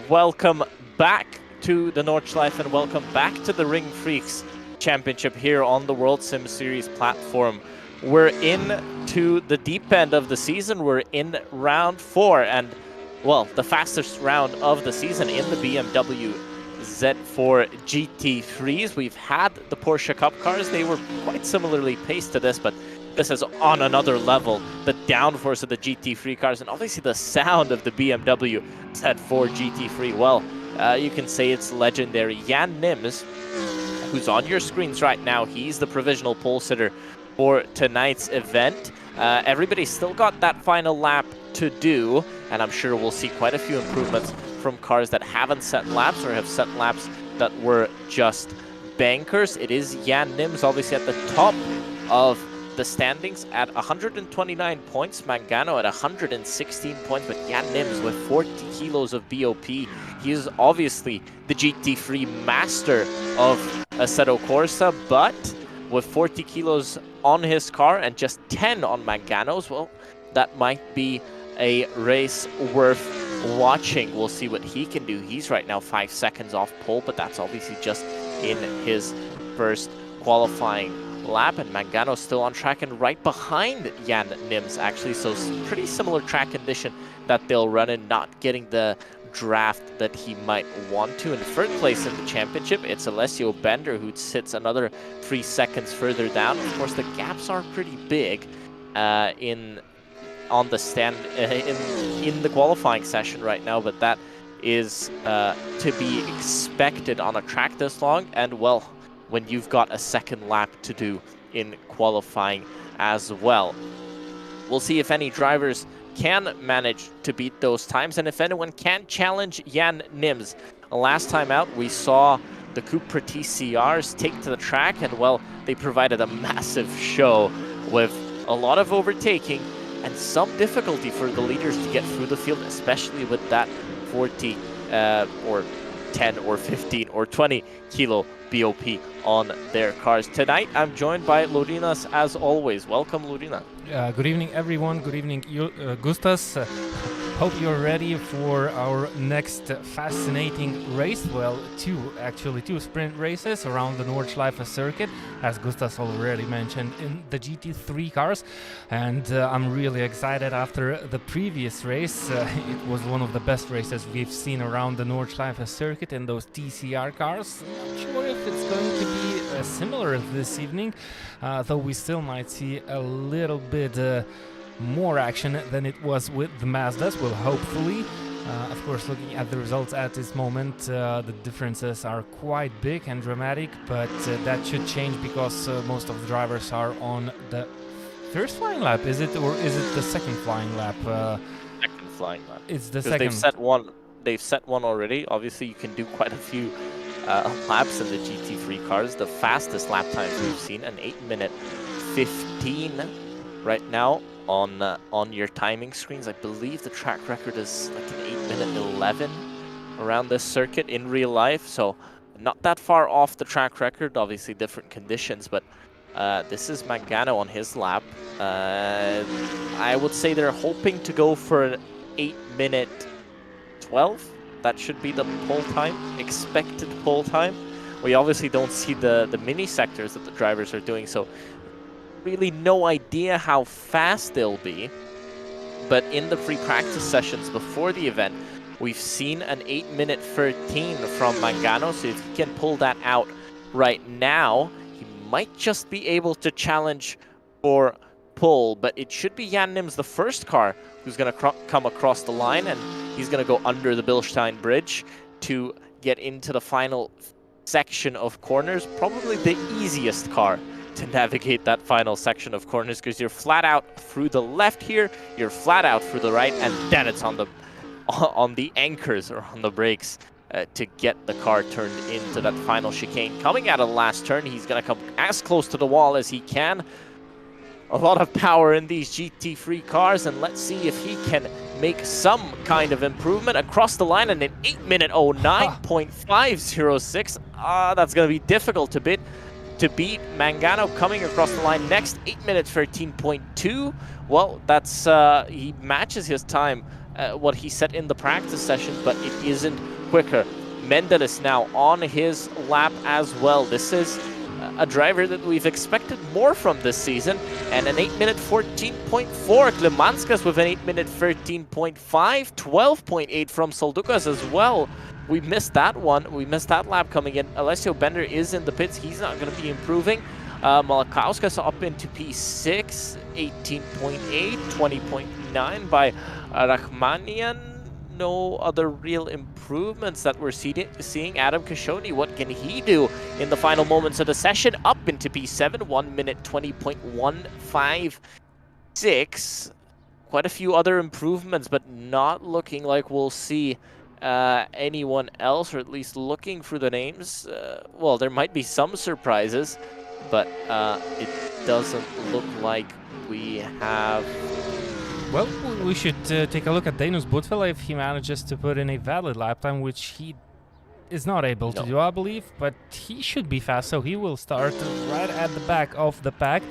Welcome back to the Nordschleife and welcome back to the RingFreaks Championship here on the World Sim Series platform. We're into the deep end of the season. We're in round 4 and, well, the fastest round of the season in the BMW Z4 GT3s. We've had the Porsche Cup cars. They were quite similarly paced to this, but this is on another level. The downforce of the GT3 cars and obviously the sound of the BMW Z4 GT3. Well, you can say it's legendary. Jan Nimz, who's on your screens right now, he's the provisional pole sitter for tonight's event. Everybody's still got that final lap to do, and I'm sure we'll see quite a few improvements from cars that haven't set laps or have set laps that were just bankers. It is Jan Nimz obviously at the top of the standings at 129 points, Mangano at 116 points, but Jan Nimz with 40 kilos of BOP. He is obviously the GT3 master of Assetto Corsa, but with 40 kilos on his car and just 10 on Mangano's, well, that might be a race worth watching. We'll see what he can do. He's right now 5 seconds off pole, but that's obviously just in his first qualifying lap, and Mangano still on track and right behind Jan Nimz actually, so pretty similar track condition that they'll run in, not getting the draft that he might want to. In third place in the championship, it's Alessio Bender, who sits another 3 seconds further down. Of course, the gaps are pretty big in the qualifying session right now, but that is to be expected on a track this long, and well, when you've got a second lap to do in qualifying as well. We'll see if any drivers can manage to beat those times, and if anyone can challenge Jan Nimz. Last time out, we saw the Cupra TCRs take to the track, and well, they provided a massive show with a lot of overtaking and some difficulty for the leaders to get through the field, especially with that 40 or 10 or 15 or 20 kilo BOP on their cars. Tonight, I'm joined by Lorinas as always. Welcome, Lorina. Good evening, everyone. Good evening, Gustas. Hope you're ready for our next fascinating race. Well, two sprint races around the Nordschleife circuit, as Gustas already mentioned, in the GT3 cars. And I'm really excited after the previous race. It was one of the best races we've seen around the Nordschleife circuit in those TCR cars. Not sure if it's going to be similar this evening, though we still might see a little bit more action than it was with the Mazdas. Well, hopefully. Of course, looking at the results at this moment, the differences are quite big and dramatic, but that should change because most of the drivers are on the first flying lap. Is it, or is it the second flying lap? Second flying lap. It's the second. They've set one already. Obviously, you can do quite a few laps in the GT3 cars. The fastest lap times we've seen, an 8-minute 15 right now. On your timing screens. I believe the track record is like an 8-minute 11 around this circuit in real life, so not that far off the track record. Obviously different conditions, but this is Mangano on his lap. I would say they're hoping to go for an 8-minute 12. That should be the pole time, expected pole time. We obviously don't see the mini sectors that the drivers are doing, so really no idea how fast they'll be. But in the pre-practice sessions before the event, we've seen an 8-minute 13 from Mangano, so if he can pull that out right now, he might just be able to challenge for pole. But it should be Jan Nimz, the first car, who's going to come across the line, and he's going to go under the Bilstein Bridge to get into the final section of corners. Probably the easiest car to navigate that final section of corners, because you're flat out through the left here, you're flat out through the right, and then it's on the anchors or on the brakes to get the car turned into that final chicane. Coming out of the last turn, he's going to come as close to the wall as he can. A lot of power in these GT3 cars, and let's see if he can make some kind of improvement across the line. And an 8-minute 09.506. That's going to be difficult to beat. Mangano coming across the line next, 8-minute 13.2. Well, that's he matches his time, what he set in the practice session, but it isn't quicker. Mendelis now on his lap as well. This is a driver that we've expected more from this season, and an 8-minute 14.4. Klimanskas with an 8-minute 13.5, 12.8 from Soldukas as well. We missed that one. We missed that lap coming in. Alessio Bender is in the pits. He's not going to be improving. Malakauskas up into P6, 18.8, 20.9 by Rachmanian. No other real improvements that we're seeing. Adam Kashoni, what can he do in the final moments of the session? Up into P7, 1-minute 20.156. Quite a few other improvements, but not looking like we'll see anyone else, or at least looking through the names. Well, there might be some surprises, but it doesn't look like we have. Well, we should take a look at Danius Butfeld if he manages to put in a valid lap time, which he is not able to do, I believe, but he should be fast, so he will start right at the back of the pack.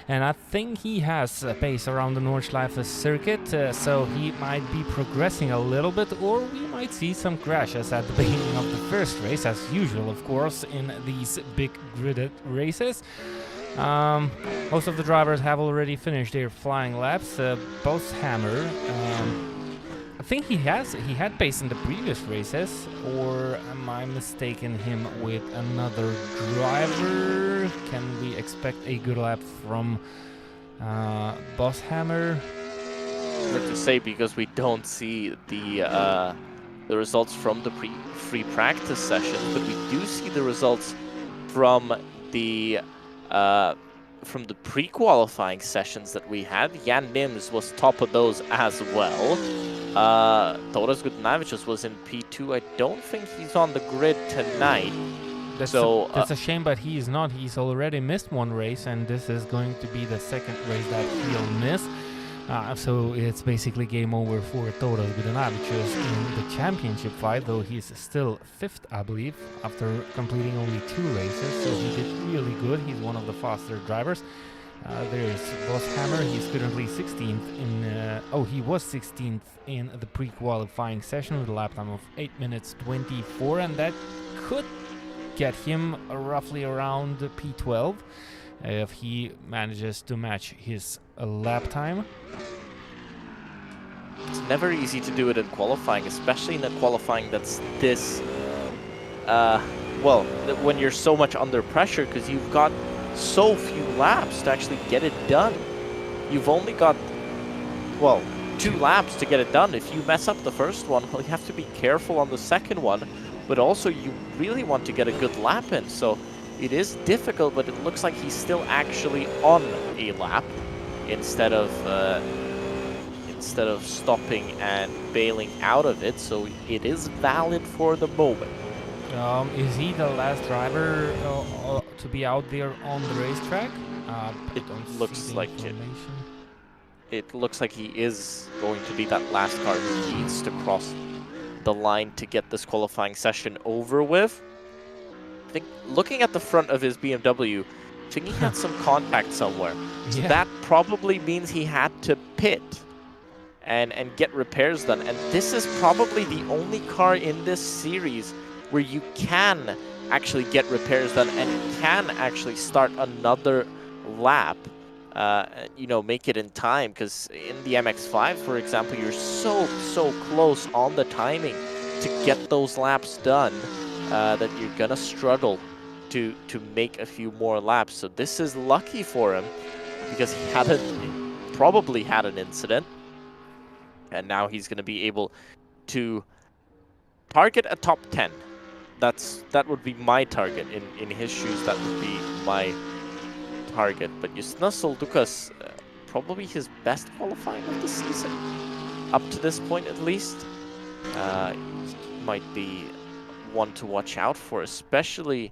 And I think he has a pace around the Nordschleife circuit, so he might be progressing a little bit, or we might see some crashes at the beginning of the first race, as usual, of course, in these big gridded races. Most of the drivers have already finished their flying laps. Both Hammer, I think he had pace in the previous races, or am I mistaken him with another driver? Can we expect a good lap from Boss Hammer? Hard to say, because we don't see the results from the free practice sessions, but we do see the results from the pre-qualifying sessions that we had. Jan Nimz was top of those as well. Toras Gudnavicius was in P2. I don't think he's on the grid tonight. That's a shame, but he is not. He's already missed one race, and this is going to be the second race that he'll miss. So it's basically game over for Toras Gudnavicius in the championship fight, though he's still 5th, I believe, after completing only 2 races. So he did really good. He's one of the faster drivers. There's Boss Hammer. He's currently 16th in. He was 16th in the pre-qualifying session with a lap time of 8 minutes 24, and that could get him roughly around P12 if he manages to match his lap time. It's never easy to do it in qualifying, especially in a qualifying that's this, when you're so much under pressure, because you've got so few laps to actually get it done. You've only got, 2 laps to get it done. If you mess up the first one, well, you have to be careful on the second one, but also you really want to get a good lap in. So it is difficult, but it looks like he's still actually on a lap instead of stopping and bailing out of it. So it is valid for the moment. Is he the last driver to be out there on the racetrack? It looks like it. It looks like he is going to be that last car who needs to cross the line to get this qualifying session over with. I think looking at the front of his BMW, I think he had some contact somewhere. So that probably means he had to pit and get repairs done. And this is probably the only car in this series where you can actually get repairs done and can actually start another lap, make it in time. Because in the MX-5, for example, you're so close on the timing to get those laps done that you're gonna struggle to make a few more laps. So this is lucky for him because he probably had an incident, and now he's gonna be able to target a top 10. That would be my target. In his shoes, that would be my target. But Justinas Soldukas, probably his best qualifying of the season, up to this point at least. Might be one to watch out for, especially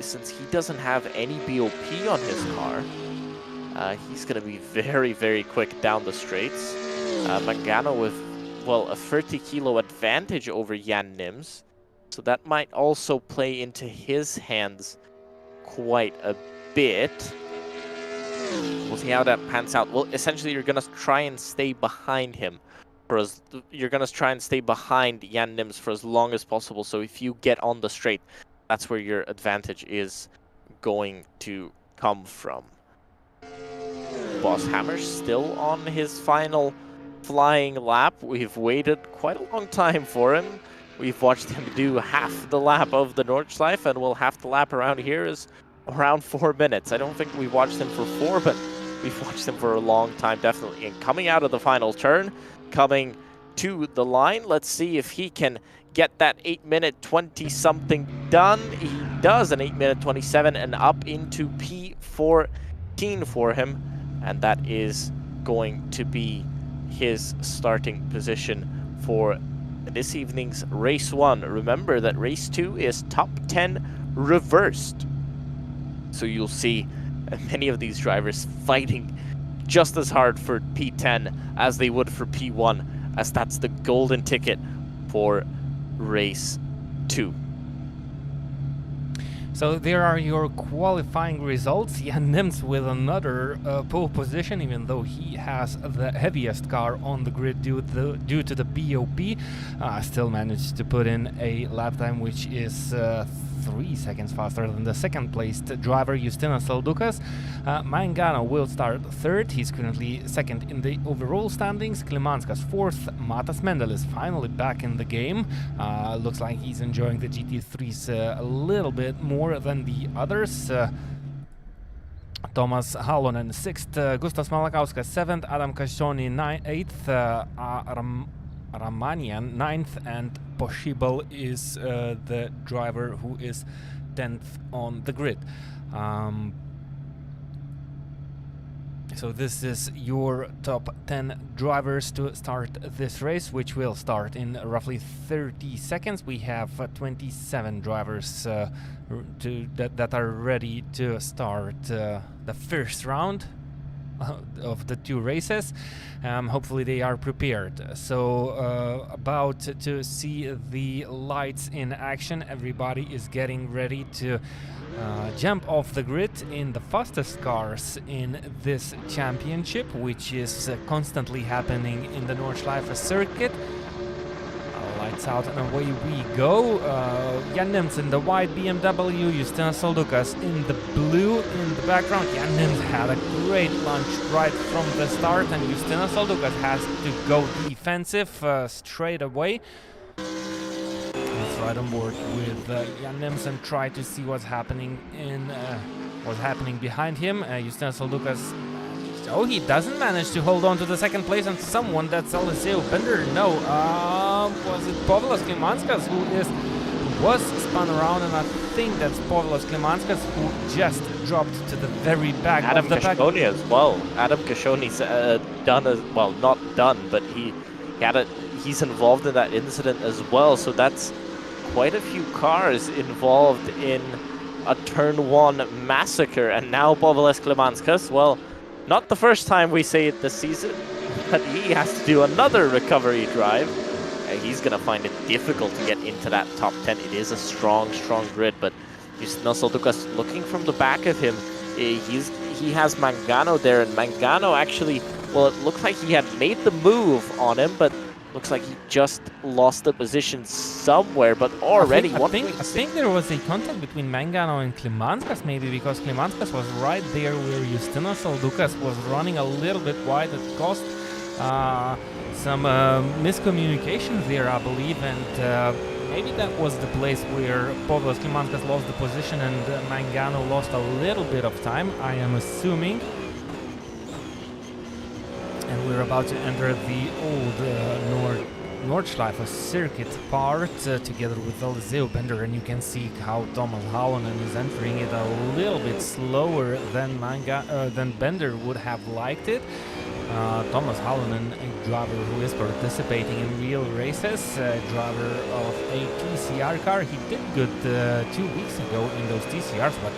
since he doesn't have any BOP on his car. He's going to be very, very quick down the straights. Mangano with, a 30 kilo advantage over Jan Nimz. So that might also play into his hands quite a bit. We'll see how that pans out. Well, essentially, you're going to try and stay behind him. You're going to try and stay behind Jan Nimz for as long as possible. So if you get on the straight, that's where your advantage is going to come from. Boss Hammer still on his final flying lap. We've waited quite a long time for him. We've watched him do half the lap of the Nordschleife, and half the lap around here is around 4 minutes. I don't think we watched him for 4, but we've watched him for a long time, definitely. And coming out of the final turn, coming to the line, let's see if he can get that 8-minute 20-something done. He does, an 8-minute 27, and up into P14 for him. And that is going to be his starting position for this evening's race 1. Remember that race 2 is top 10 reversed. So you'll see many of these drivers fighting just as hard for P10 as they would for P1, as that's the golden ticket for race 2. So there are your qualifying results. Jan Nimz with another pole position, even though he has the heaviest car on the grid due to the BOP. Still managed to put in a lap time which is 3 seconds faster than the second-placed driver, Justinas Soldukas. Mangano will start third. He's currently second in the overall standings. Klimanskas fourth. Matas Mendelis finally back in the game. Looks like he's enjoying the GT3s a little bit more than the others. Tomas Halonen sixth. Gustas Malakauskas seventh. Adam Kashoni eighth. Ramanian 9th, and Poshibal is the driver who is 10th on the grid. So this is your top 10 drivers to start this race, which will start in roughly 30 seconds. We have 27 drivers that are ready to start the first round of the two races. Hopefully they are prepared. So about to see the lights in action. Everybody is getting ready to jump off the grid in the fastest cars in this championship, which is constantly happening in the Nordschleife circuit. Lights out and away we go. Jan Nimz in the white BMW, Justinas Soldukas in the blue in the background. Jan Nimz had a great launch right from the start, and Justinas Soldukas has to go defensive straight away. He's right on board with Jan Nimz and try to see what's happening behind him. Justinas Soldukas. Oh, he doesn't manage to hold on to the second place, and someone, that's Eliseo Bender. No, was it Povilas Klimanskas who was spun around, and I think that's Povilas Klimanskas who just dropped to the very back of the pack. Adam Kashoni as well. Adam Kashoni's done as well, not done, but he's involved in that incident as well. So that's quite a few cars involved in a turn one massacre, and now Povilas Klimanskas, well, not the first time we say it this season, but he has to do another recovery drive. He's going to find it difficult to get into that top 10. It is a strong, strong grid, but Justinas Soldukas looking from the back of him. He has Mangano there, and Mangano actually, well, it looked like he had made the move on him, but looks like he just lost the position somewhere, but already I think there was a contact between Mangano and Klimanskas, maybe, because Klimanskas was right there where Justinas Soldukas was running a little bit wide. It caused some miscommunication there, I believe, and maybe that was the place where Povilas Klimanskas lost the position and Mangano lost a little bit of time, I am assuming. And we're about to enter the old Nordschleife circuit part together with Eliseo Bender, and you can see how Thomas Halonen is entering it a little bit slower than Bender would have liked it. Thomas Halonen, a driver who is participating in real races, driver of a TCR car. He did good 2 weeks ago in those TCRs, but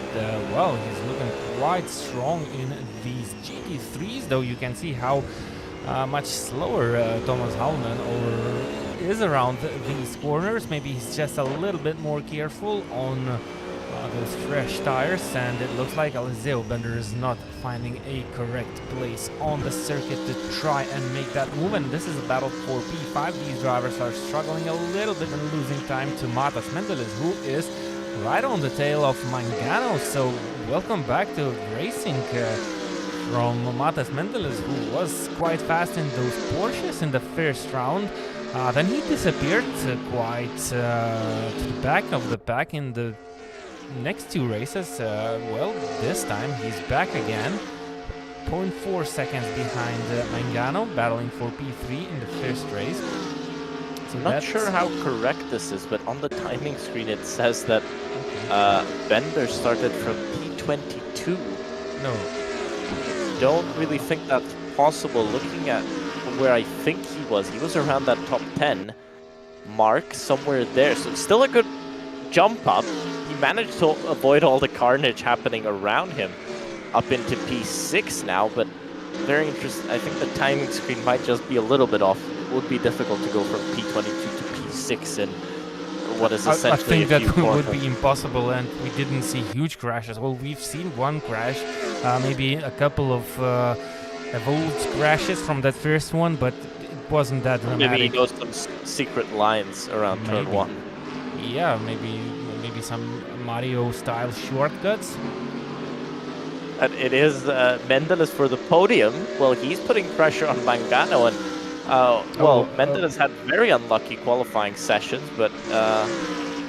well, he's looking quite strong in these GT3s, though you can see how much slower Thomas Halonen is around these corners. Maybe he's just a little bit more careful on those fresh tires, and it looks like Eliseo Bender is not finding a correct place on the circuit to try and make that move, and this is a battle for P5. These drivers are struggling a little bit and losing time to Matas Mendelis, who is right on the tail of Mangano. So welcome back to racing from Matas Mendelis, who was quite fast in those Porsches in the first round. Then he disappeared quite to the back of the pack in the next two races. Well, this time he's back again, 0.4 seconds behind Mangano, battling for P3 in the first race. So not sure how correct this is, but on the timing screen it says that Bender started from P22. No. Don't really think that's possible. Looking at where I think he was around that top 10 mark, somewhere there. So still a good jump up. He managed to avoid all the carnage happening around him up into P6 now, but very interesting. I think the timing screen might just be a little bit off. It would be difficult to go from P22 to P6 in what is essentially I think that would be impossible, and we didn't see huge crashes. Well, we've seen one crash, maybe a couple of evolved crashes from that first one, but it wasn't that dramatic. Maybe he goes some secret lines around turn one. Yeah, maybe some Mario-style shortcuts. And it is Mendelis for the podium. Well, he's putting pressure on Mangano, and Mendelis had very unlucky qualifying sessions, but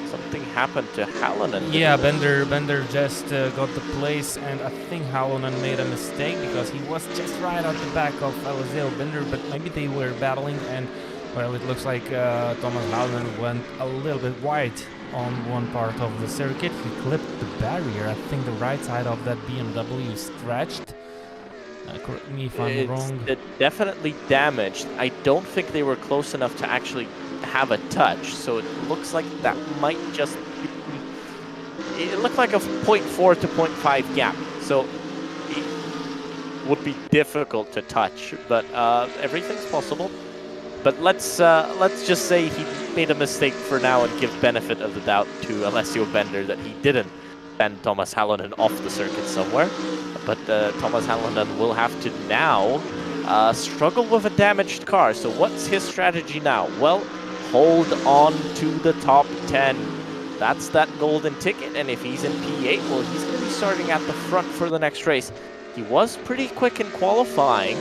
something happened to Halonen. Yeah, Bender just got the place, and I think Halonen made a mistake because he was just right at the back of Eliseo Bender, but maybe they were battling, and well, it looks like Thomas Halonen went a little bit wide on one part of the circuit. He clipped the barrier. I think the right side of that BMW stretched. Correct me if I'm wrong. It's definitely damaged. I don't think they were close enough to actually have a touch, so it looks like that might just be... It looked like a 0.4 to 0.5 gap. So would be difficult to touch, but everything's possible. But let's just say he made a mistake for now and give benefit of the doubt to Alessio Bender that he didn't send Thomas Hallonen off the circuit somewhere. But Thomas Hallonen will have to now struggle with a damaged car. So what's his strategy now? Well, hold on to the top 10. That's that golden ticket, and if he's in P8, well, he's going to be starting at the front for the next race. He was pretty quick in qualifying.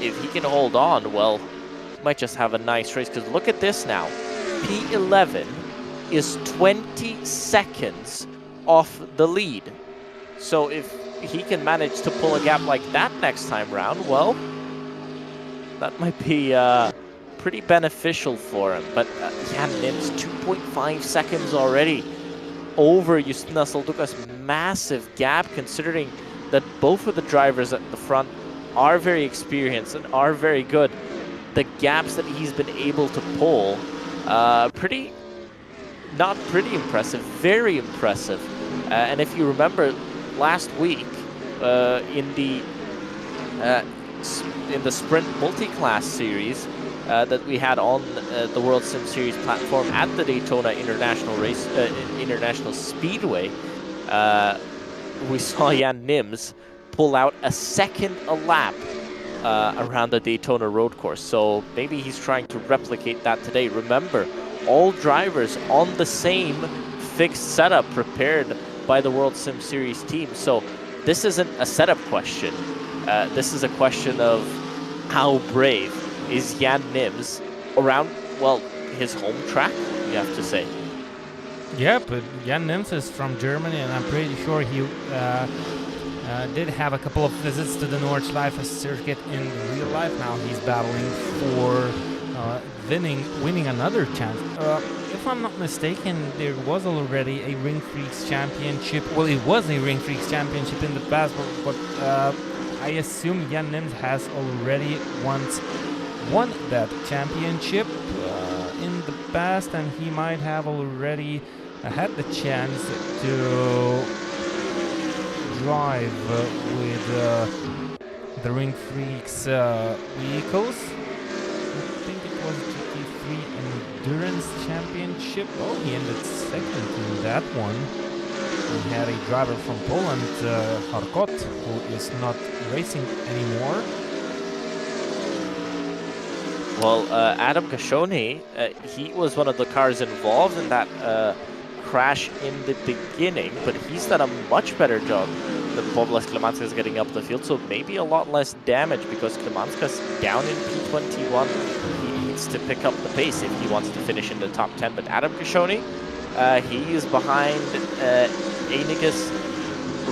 If he can hold on, well, he might just have a nice race, because look at this now. P11 is 20 seconds off the lead. So if he can manage to pull a gap like that next time round, well, that might be pretty beneficial for him. But Jan Nimz, 2.5 seconds already over Justina Solduka's massive gap, considering that both of the drivers at the front are very experienced and are very good. The gaps that he's been able to pull, not pretty impressive, very impressive. And if you remember last week in the sprint multi-class series that we had on the World Sim Series platform at the Daytona International Speedway, we saw Jan Nimz pull out a second a lap around the Daytona road course. So maybe he's trying to replicate that today. Remember, all drivers on the same fixed setup prepared by the World Sim Series team. So this isn't a setup question. This is a question of how brave is Jan Nimz around, well, his home track, you have to say. Yeah, but Jan Nimz is from Germany, and I'm pretty sure he did have a couple of visits to the Nordschleife circuit in real life. Now he's battling for winning another chance. If I'm not mistaken, there was already a RingFreaks championship. Well, it was a RingFreaks championship in the past, but I assume Jan Nimz has already once won that championship in the past, and he might have already had the chance to drive with the RingFreaks vehicles. I think it was GT3 Endurance Championship. Oh, he ended second in that one. We had a driver from Poland, Harkot, who is not racing anymore. Well, Adam Gashoni, he was one of the cars involved in that crash in the beginning, but he's done a much better job than Povilas Klimanskas getting up the field, so maybe a lot less damage because Klimanskas down in P21. He needs to pick up the pace if he wants to finish in the top 10, but Adam Gashoni, he is behind Einigus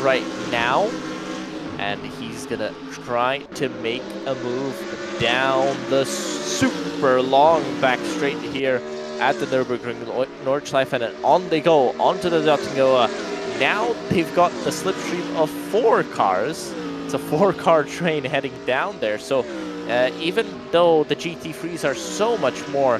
right now, and he's gonna try to make a move down the super long back straight here at the Nürburgring Nordschleife, and on they go onto the Dottingoa. Now they've got the slipstream of 4 cars. It's a 4-car train heading down there. So even though the GT3s are so much more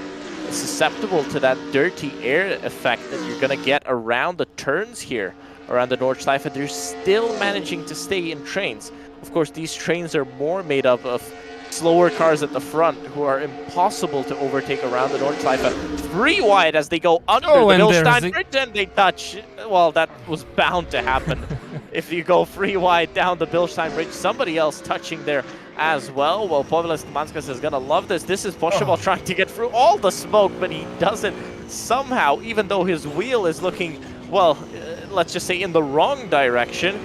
susceptible to that dirty air effect that you're gonna get around the turns here around the Nordschleife, they're still managing to stay in trains. Of course, these trains are more made up of slower cars at the front who are impossible to overtake around the Nordschleife. 3 wide as they go under the Bilstein Bridge and they touch. Well, that was bound to happen. If you go 3 wide down the Bilstein Bridge, somebody else touching there as well. Well, Povilas Klimanskas is gonna love this. This is Poshevov trying to get through all the smoke, but he doesn't somehow, even though his wheel is looking, well, let's just say in the wrong direction.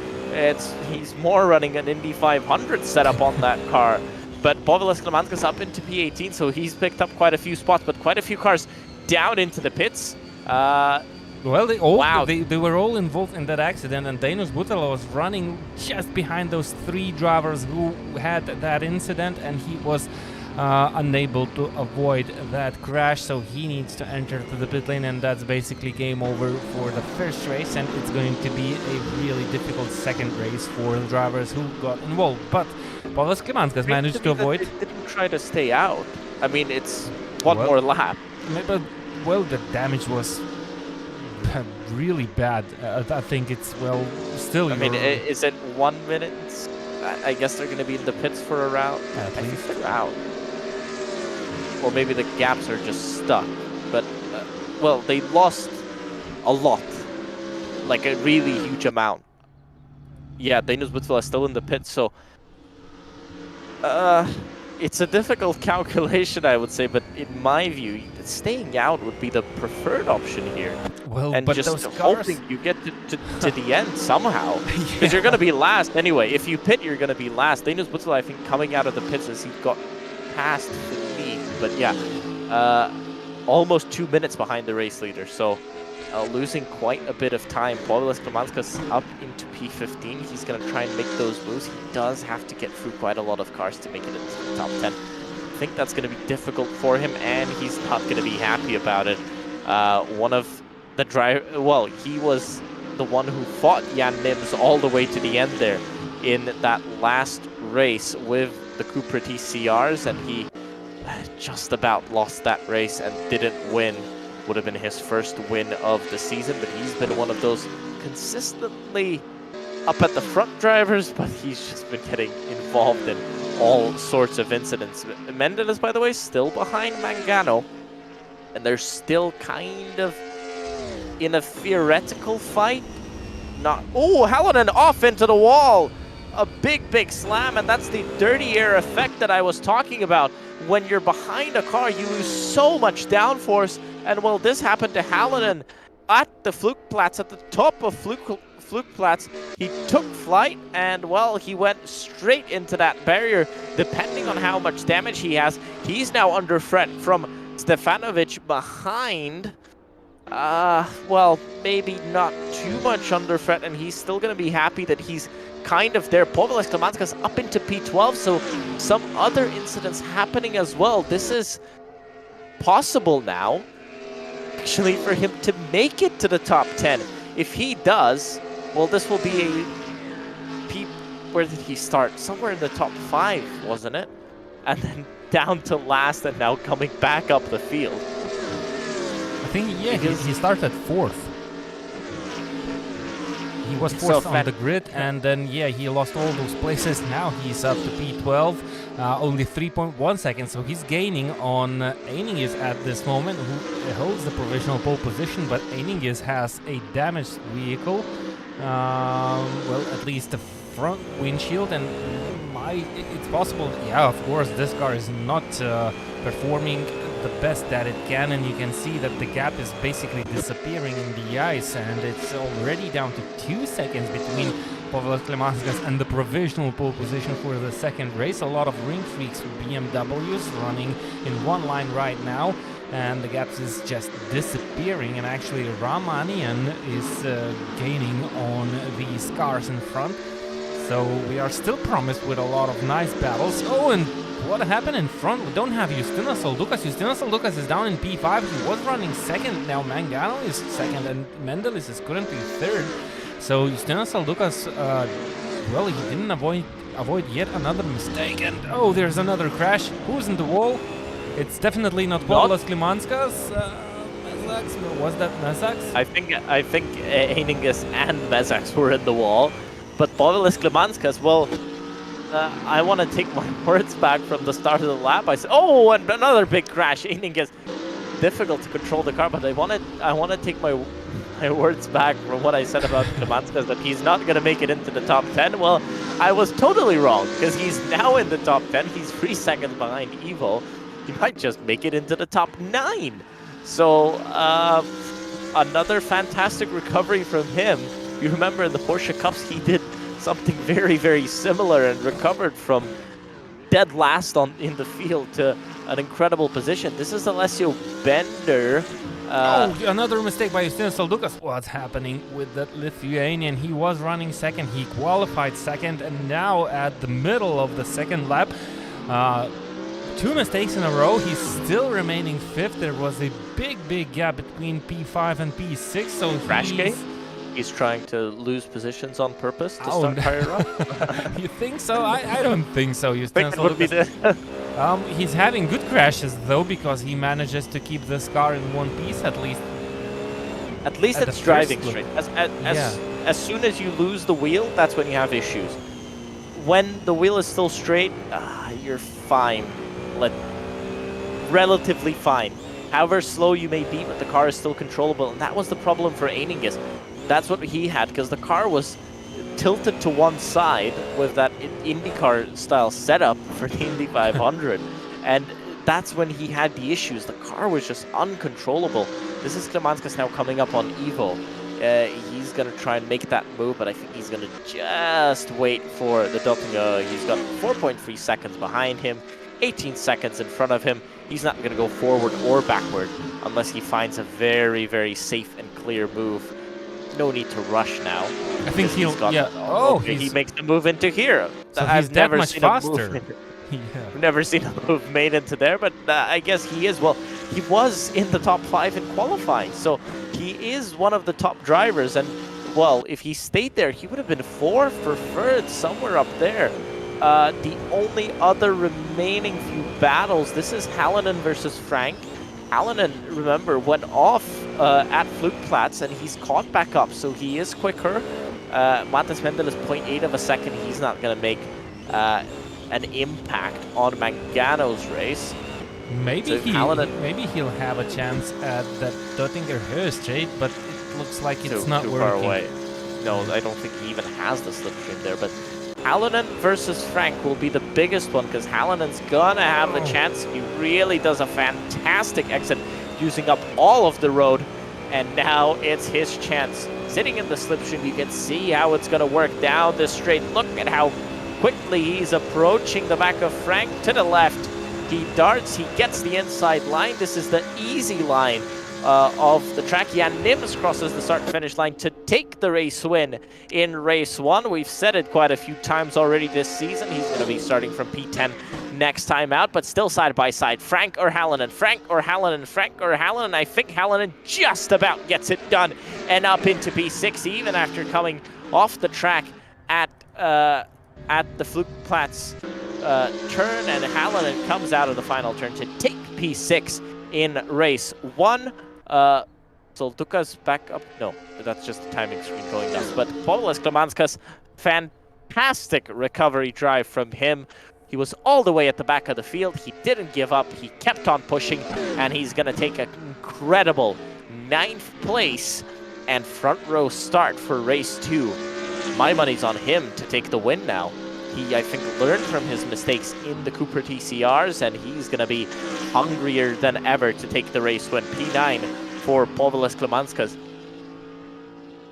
He's more running an Indy 500 setup on that car. But Povilas Klimanskas up into P18, so he's picked up quite a few spots, but quite a few cars down into the pits. Well, they were all involved in that accident, and Danos Butala was running just behind those 3 drivers who had that incident, and he was unable to avoid that crash, so he needs to enter to the pit lane, and that's basically game over for the first race, and it's going to be a really difficult second race for the drivers who got involved. But Povilas Klimanskas managed to avoid. They didn't try to stay out. I mean, it's one more lap. But, well, the damage was really bad. I think it's, well, still... I mean, is it 1 minute I guess they're going to be in the pits for a round. I think they're out. Or maybe the gaps are just stuck. But, well, they lost a lot. Like a really huge amount. Yeah, Daniels Butzville is still in the pits, so... it's a difficult calculation, I would say, but in my view, staying out would be the preferred option here. Well, and but just those cars... hoping you get to the end somehow. Because you're going to be last anyway. If you pit, you're going to be last. Daniels Butzville, I think, coming out of the pits as he got past the lead. But yeah, almost 2 minutes behind the race leader. So losing quite a bit of time. Povilas Klemanskas up into P15. He's going to try and make those moves. He does have to get through quite a lot of cars to make it into the top 10. I think that's going to be difficult for him, and he's not going to be happy about it. One of the well, he was the one who fought Jan Nimz all the way to the end there in that last race with the Cupra TCRs, and he just about lost that race and didn't win. Would have been his first win of the season, but he's been one of those consistently up at the front drivers, but he's just been getting involved in all sorts of incidents. Mendelis, by the way, still behind Mangano, and they're still kind of in a theoretical fight. Not... Oh, Hallinan off into the wall! A big slam, and that's the dirty air effect that I was talking about. When you're behind a car, you lose so much downforce. And well, this happened to Hallinan at the Flugplatz, at the top of Flugplatz. He took flight, and well, he went straight into that barrier. Depending on how much damage he has, he's now under threat from Stefanovic behind. Well, maybe not too much under threat, and he's still going to be happy that he's kind of there. Povilas Klemanskas up into P12, so some other incidents happening as well. This is possible now, actually, for him to make it to the top 10. If he does, well, this will be a... Where did he start? Somewhere in the top 5, wasn't it? And then down to last, and now coming back up the field. I think, yeah, he started 4th. He was 4th on the grid, and then, yeah, he lost all those places. Now he's up to P12, only 3.1 seconds, so he's gaining on Einingis at this moment, who holds the provisional pole position, but Einingis has a damaged vehicle, well, at least the front windshield, and it's possible, yeah, of course, this car is not performing the best that it can, and you can see that the gap is basically disappearing in the ice, and it's already down to 2 seconds between Povilas Klemanskas and the provisional pole position for the second race. A lot of RingFreaks BMWs running in one line right now, and the gap is just disappearing, and actually Ramanian is gaining on these cars in front. So we are still promised with a lot of nice battles. Oh, and what happened in front? We don't have Justinas Oldukas. Justinas Oldukas is down in P5. He was running second. Now Mangano is second, and Mendelis is currently third. So Justinas Oldukas, well, he didn't avoid yet another mistake. And oh, there's another crash. Who's in the wall? It's definitely not Povilas Klemanskas. Was that Mezax? I think Einingis and Mezax were in the wall. But Povilas Klemanskas, well, I want to take my words back from the start of the lap. I said, oh, and another big crash. Einingis, difficult to control the car, but I want to take my words back from what I said about Klemanskas, that he's not going to make it into the top 10. Well, I was totally wrong, because he's now in the top 10. He's 3 seconds behind Evo. He might just make it into the top 9. So, another fantastic recovery from him. You remember in the Porsche Cups, he did something very similar and recovered from dead last in the field to an incredible position. This is Alessio Bender. Oh, another mistake by Justinas Oldukas. What's happening with that Lithuanian? He was running second, he qualified second, and now at the middle of the second lap, 2 mistakes in a row. He's still remaining 5th. There was a big gap between P5 and P6, so he's trying to lose positions on purpose to start higher up. You think so? I don't think so. He's having good crashes though, because he manages to keep this car in one piece at least. At least it's driving straight. As soon as you lose the wheel, that's when you have issues. when the wheel is still straight, you're fine. Relatively fine. However slow you may be, but the car is still controllable, and that was the problem for Einingus. That's what he had, because the car was tilted to one side with that IndyCar style setup for the Indy 500, and that's when he had the issues. The car was just uncontrollable. This is Klemanskas now coming up on Evo. He's going to try and make that move, but I think he's going to just wait for the Dottinger. He's got 4.3 seconds behind him, 18 seconds in front of him. He's not going to go forward or backward unless he finds a very, very safe and clear move. No need to rush now. I think he'll... He makes the move into here. So I've he's never that much seen faster. A move Yeah. I've never seen a move made into there, but I guess he is. Well, he was in the top 5 in qualifying, so he is one of the top drivers. And, well, if he stayed there, he would have been 4th or 3rd, somewhere up there. The only other remaining few battles, this is Hallinan versus Frank. Hallinan, remember, went off at Flugplatz, and he's caught back up, so he is quicker. Mattes Mendelis 0.8 of a second. He's not going to make an impact on Mangano's race. Maybe he'll have a chance at that Dottinger Höhe straight, but it looks like it's not too working. Far away. No, I don't think he even has the slipstream there, but Hallinan versus Frank will be the biggest one, because Hallinan's gonna have the chance. He really does a fantastic exit, using up all of the road, and now it's his chance. Sitting in the slipstream, you can see how it's gonna work down this straight. Look at how quickly he's approaching the back of Frank to the left. He darts, he gets the inside line. This is the easy line of the track. Jan Nimz crosses the start-finish line to take the race win in race 1. We've said it quite a few times already this season. He's going to be starting from P10 next time out, but still side by side. Frank or Hallinan, Frank or Hallinan, Frank or Hallinan. I think Hallinan just about gets it done and up into P6, even after coming off the track at the Flugplatz turn, and Hallinan comes out of the final turn to take P6 in race 1. So Duka's back up. No, that's just the timing screen going nuts. But Povilas Klemanskas, fantastic recovery drive from him. He was all the way at the back of the field. He didn't give up. He kept on pushing, and he's going to take an incredible 9th place and front row start for race 2. My money's on him to take the win now. He, I think, learned from his mistakes in the Cooper TCRs, and he's going to be hungrier than ever to take the race win. P9 for Povilas Klemanskas.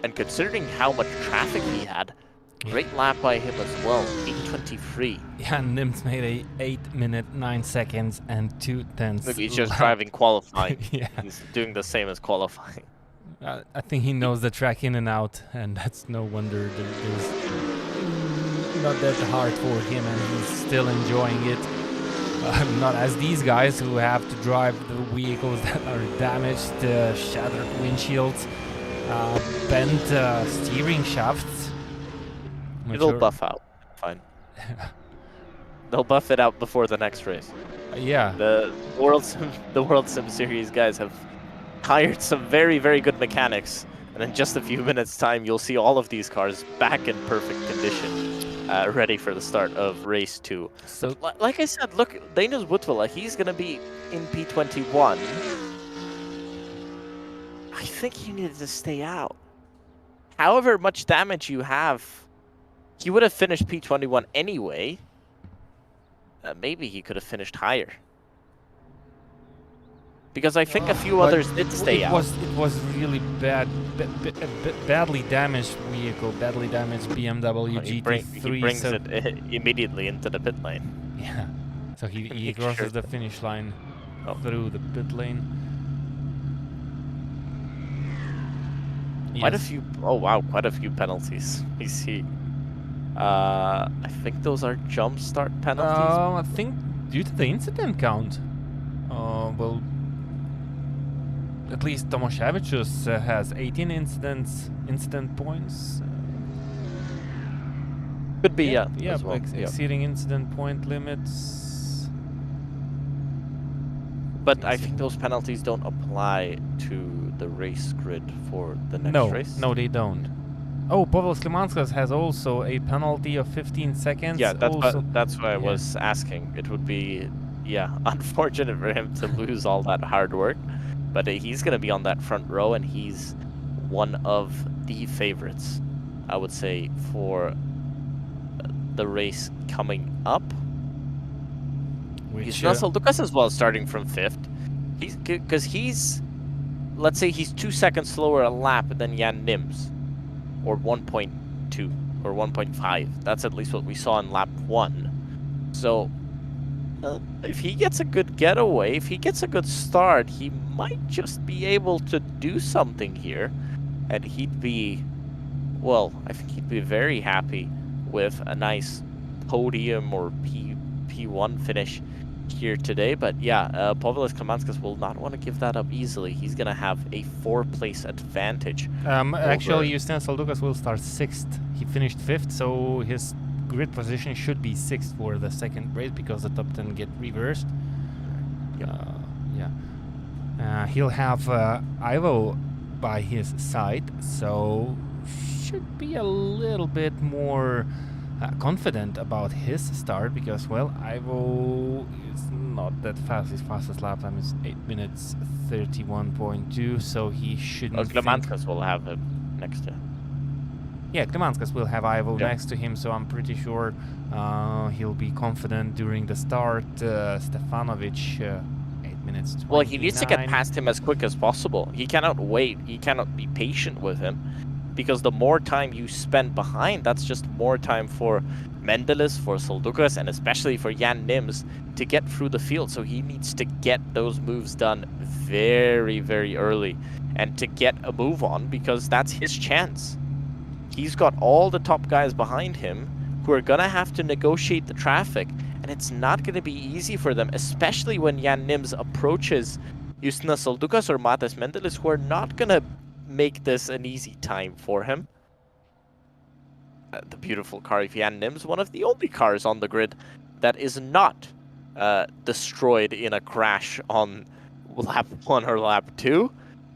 And considering how much traffic he had, great lap by him as well, 8:23. Yeah, Nimz made a 8 minute 9 seconds and 2 tenths. Look, he's just driving qualifying. Yeah. He's doing the same as qualifying. I think he knows the track in and out, and that's no wonder there's not that hard for him, and he's still enjoying it. Not as these guys who have to drive the vehicles that are damaged, shattered windshields, bent steering shafts. It'll buff out. Fine. They'll buff it out before the next race. Yeah. The World Sim Series guys have hired some very, very good mechanics, and in just a few minutes' time, you'll see all of these cars back in perfect condition, ready for the start of race 2. So, like I said, look, Daniel Woodvilla, he's going to be in P21. I think he needed to stay out. However much damage you have, he would have finished P21 anyway. Maybe he could have finished higher. Because I think a few others did stay out. It was really badly damaged vehicle, badly damaged BMW GT3. He brings it immediately into the pit lane. Yeah, so he crosses the finish line through the pit lane. Quite a few. Oh wow, quite a few penalties. We see. I think those are jump start penalties. I think due to the incident count. Well. At least Tomaszewicz has 18 incident points. Could be, yeah. Well. Exceeding incident point limits. But I think those penalties don't apply to the race grid for the next race. No, they don't. Oh, Pavel Klimanskas has also a penalty of 15 seconds. Yeah, also, that's why I was asking. It would be, yeah, unfortunate for him to lose all that hard work. But he's going to be on that front row, and he's one of the favorites, I would say, for the race coming up. He's Russell Lucas as well, starting from 5th. Because he's, let's say he's 2 seconds slower a lap than Jan Nimz, or 1.2 or 1.5. That's at least what we saw in lap 1. So if he gets a good getaway, if he gets a good start, he might just be able to do something here. And he'd be, well, I think he'd be very happy with a nice podium or P1 finish here today. But yeah, Pavel Klimanskas will not want to give that up easily. He's going to have a 4-place advantage. Actually, Justinas Saldukas will start 6th. He finished 5th, so his grid position should be 6th for the second race because the top 10 get reversed. He'll have Ivo by his side, so should be a little bit more confident about his start because, well, Ivo is not that fast. His fastest lap time is 8 minutes 31.2, so he shouldn't. Klimanskas will have him next to him. Yeah, Klimanskas will have Ivo next to him, so I'm pretty sure he'll be confident during the start. Stefanovic, 8 minutes 29. Well, he needs to get past him as quick as possible. He cannot wait. He cannot be patient with him, because the more time you spend behind, that's just more time for Mendelis, for Saldukas, and especially for Jan Nimz to get through the field. So he needs to get those moves done very, very early and to get a move on, because that's his chance. He's got all the top guys behind him who are going to have to negotiate the traffic, and it's not going to be easy for them, especially when Jan Nimz approaches Justinas Saldukas or Matas Mendelis, who are not going to make this an easy time for him. The beautiful car of Jan Nimz, one of the only cars on the grid that is not destroyed in a crash on lap 1 or lap 2.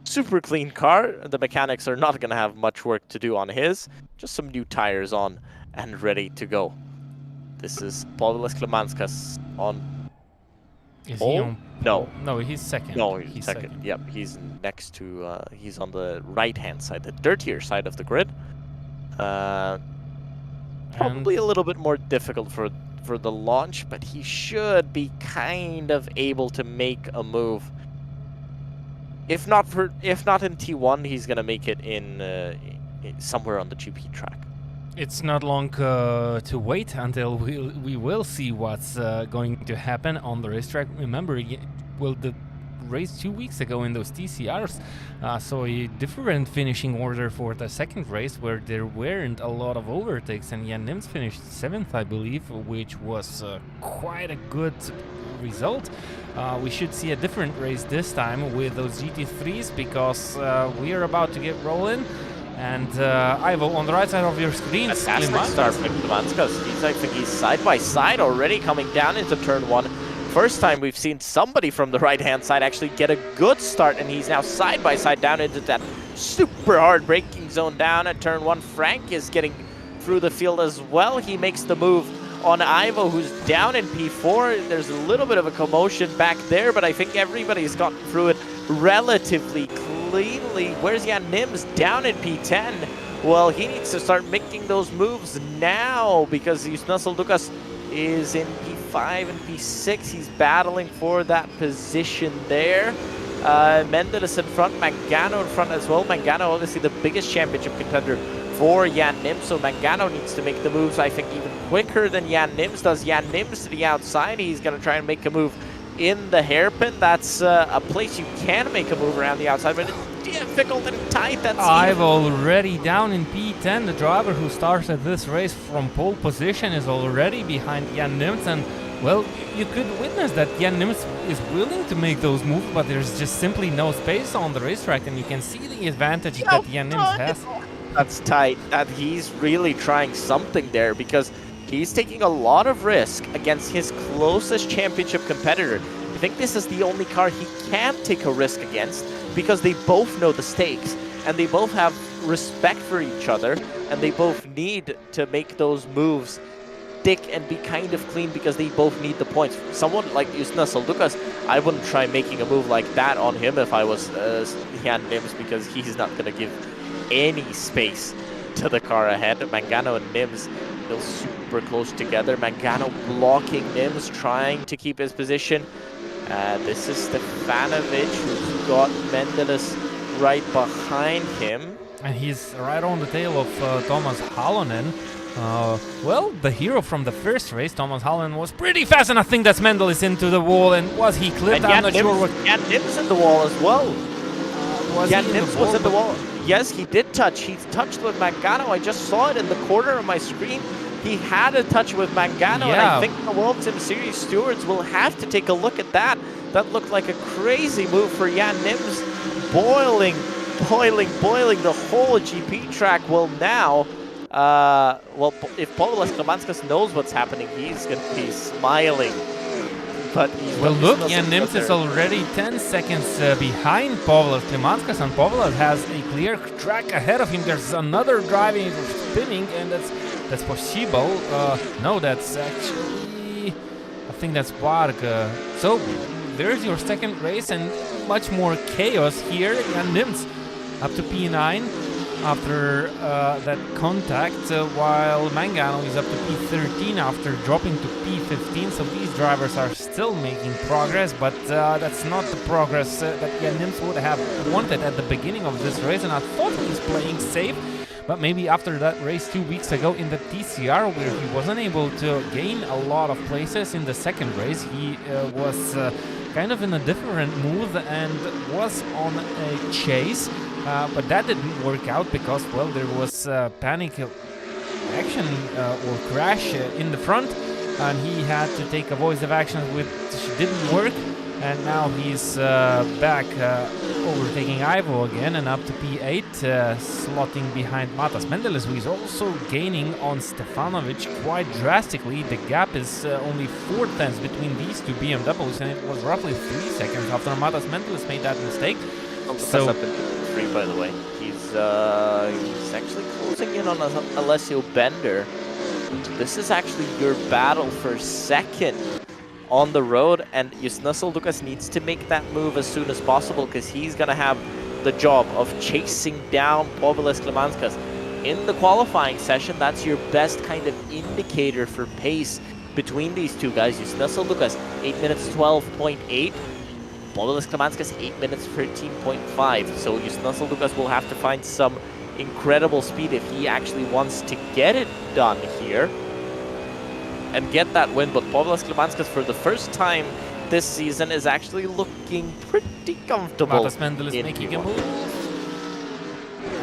Super clean car. The mechanics are not going to have much work to do on his. Just some new tires on and ready to go. This is Pavel Klimanskas on. Is he on? No. No, he's second. No, he's second. Yep, he's next to, he's on the right-hand side, the dirtier side of the grid. Probably a little bit more difficult for the launch, but he should be kind of able to make a move. If not in T1, he's gonna make it in somewhere on the GP track. It's not long to wait until we will see what's going to happen on the racetrack. Remember, well, the race 2 weeks ago in those TCRs saw a different finishing order for the second race, where there weren't a lot of overtakes, and Jan Nimz finished 7th, I believe, which was quite a good result. We should see a different race this time with those GT3s, because we are about to get rolling. And Ivo, on the right side of your screen, fantastic start for Klimanskas. I think he's side by side already coming down into turn 1. First time we've seen somebody from the right-hand side actually get a good start, and he's now side by side down into that super hard braking zone down at turn 1. Frank is getting through the field as well. He makes the move on Ivo, who's down in P4. There's a little bit of a commotion back there, but I think everybody's gotten through it relatively cleanly. Where's Jan Nimz? Down in P10. Well, he needs to start making those moves now, because Justinas Saldukas is in P5 and P6. He's battling for that position there. Mendelis in front, Mangano in front as well. Mangano, obviously the biggest championship contender for Jan Nimz, so Mangano needs to make the moves, I think, even quicker than Jan Nimz does. Jan Nimz to the outside. He's going to try and make a move in the hairpin. That's a place you can make a move around the outside, but it's difficult and tight. That's I've already down in P10. The driver who started this race from pole position is already behind Jan Nimz, and well, you could witness that Jan Nimz is willing to make those moves, but there's just simply no space on the racetrack, and you can see the advantage that Jan Nimz has. That's tight. That he's really trying something there, because he's taking a lot of risk against his closest championship competitor. I think this is the only car he can take a risk against, because they both know the stakes, and they both have respect for each other, and they both need to make those moves stick and be kind of clean because they both need the points. Someone like Yusnasel Lucas, I wouldn't try making a move like that on him if I was Jan Nimz, because he's not going to give any space to the car ahead. Mangano and Nimz feel super close together. Mangano blocking Nimz, trying to keep his position. This is Stefanovic, who's got Mendelis right behind him. And he's right on the tail of Thomas Halonen. Well, the hero from the first race, Thomas Halonen, was pretty fast, and I think that's Mendelis into the wall. And was he clipped? I'm not sure what. Jan Nimz in the wall as well. Jan Nimz was in the wall. Yes, he did touch. He touched with Mangano. I just saw it in the corner of my screen. He had a touch with Mangano, and I think the World Sim Series stewards will have to take a look at that. That looked like a crazy move for Jan Nimz, boiling the whole GP track. Well, now, well, if Povilas Klamanskas knows what's happening, he's going to be smiling. But well, look, Jan Nimz is already 10 seconds behind Povilas Klamanskas, and Povilas has a clear track ahead of him. There's another driving spinning, and that's possible. No, that's actually, I think that's Varg. So there's your second race, and much more chaos here. Jan Nimz up to P9 after that contact, while Mangano is up to P13 after dropping to P15. So these drivers are still making progress, but that's not the progress that Jan Nimz would have wanted at the beginning of this race, and I thought he was playing safe. But maybe after that race 2 weeks ago in the TCR, where he wasn't able to gain a lot of places in the second race, he was kind of in a different mood and was on a chase. But that didn't work out because, well, there was panic action or crash in the front, and he had to take avoidance action, which didn't work. And now he's back overtaking Ivo again and up to P8, slotting behind Matas Mendelis, who is also gaining on Stefanovic quite drastically. The gap is only 4 tenths between these two BMWs, and it was roughly 3 seconds after Matas Mendelis made that mistake. So up in 3, by the way. He's actually closing in on Alessio Bender. This is actually your battle for second on the road, and Yusnasel Lucas needs to make that move as soon as possible, because he's going to have the job of chasing down Povilas Klamanskas. In the qualifying session, that's your best kind of indicator for pace between these two guys. Yusnasel Lucas, 8 minutes 12.8. Povilas Klamanskas, 8 minutes 13.5. So Yusnasel Lucas will have to find some incredible speed if he actually wants to get it done here and get that win. But Povilas Klamanskas, for the first time this season, is actually looking pretty comfortable. Matas Mendelis making a move.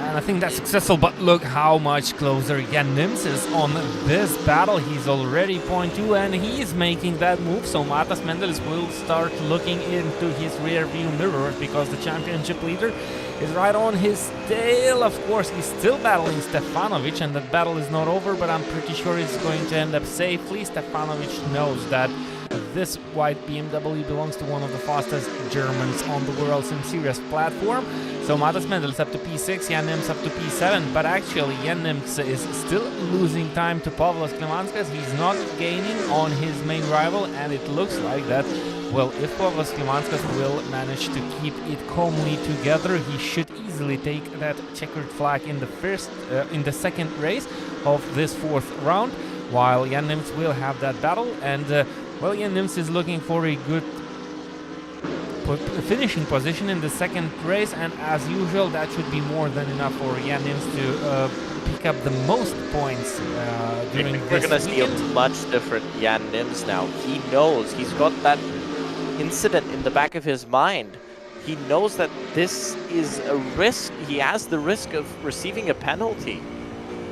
And I think that's successful, but look how much closer Jan Nimz is on this battle. He's already 0.2 and he's making that move. So Matas Mendelis will start looking into his rear view mirror, because the championship leader is right on his tail. Of course, he's still battling Stefanovic, and that battle is not over, but I'm pretty sure he's going to end up safely. Stefanovic knows that this white BMW belongs to one of the fastest Germans on the World Sim Series platform. So Matas Mendelis up to P6, Jan Nimz up to P7, but actually Jan Nimz is still losing time to Povilas Klamanskas. He's not gaining on his main rival, and it looks like that, well, if Povilas Klamanskas will manage to keep it calmly together, he should easily take that checkered flag in the second race of this 4th round, while Jan Nimz will have that battle. And well, Jan Nimz is looking for a good finishing position in the second race, and as usual, that should be more than enough for Jan Nimz to pick up the most points during this weekend. We're going to see a much different Jan Nimz now. He knows, he's got that incident in the back of his mind. He knows that this is a risk. He has the risk of receiving a penalty.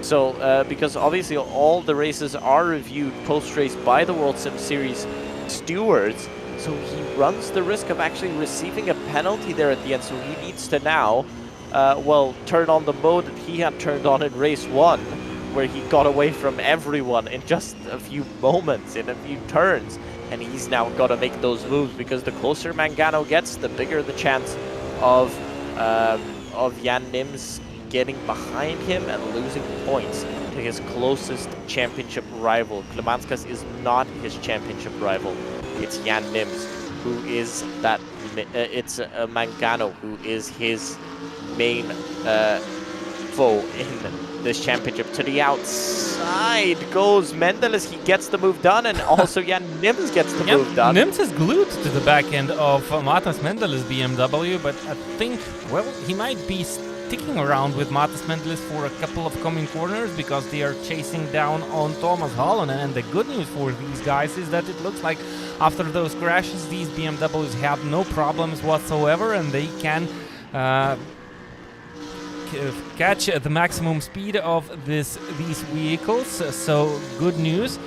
So, because obviously all the races are reviewed post-race by the World Sim Series stewards, so he runs the risk of actually receiving a penalty there at the end. So he needs to now, well, turn on the mode that he had turned on in race 1, where he got away from everyone in just a few moments, in a few turns. And he's now got to make those moves, because the closer Mangano gets, the bigger the chance of Jan Nimz getting behind him and losing points to his closest championship rival. Klimanskas is not his championship rival. It's Jan Nimz, who is that. It's Mangano, who is his main foe in this championship. To the outside goes Mendelis. He gets the move done, and also Jan Nimz gets the move done. Nimz is glued to the back end of Matas Mendelis BMW, but I think, well, he might be sticking around with Matas Mendelis for a couple of coming corners because they are chasing down on Thomas Halonen. And the good news for these guys is that it looks like after those crashes, these BMWs have no problems whatsoever, and they can catch the maximum speed of these vehicles. So good news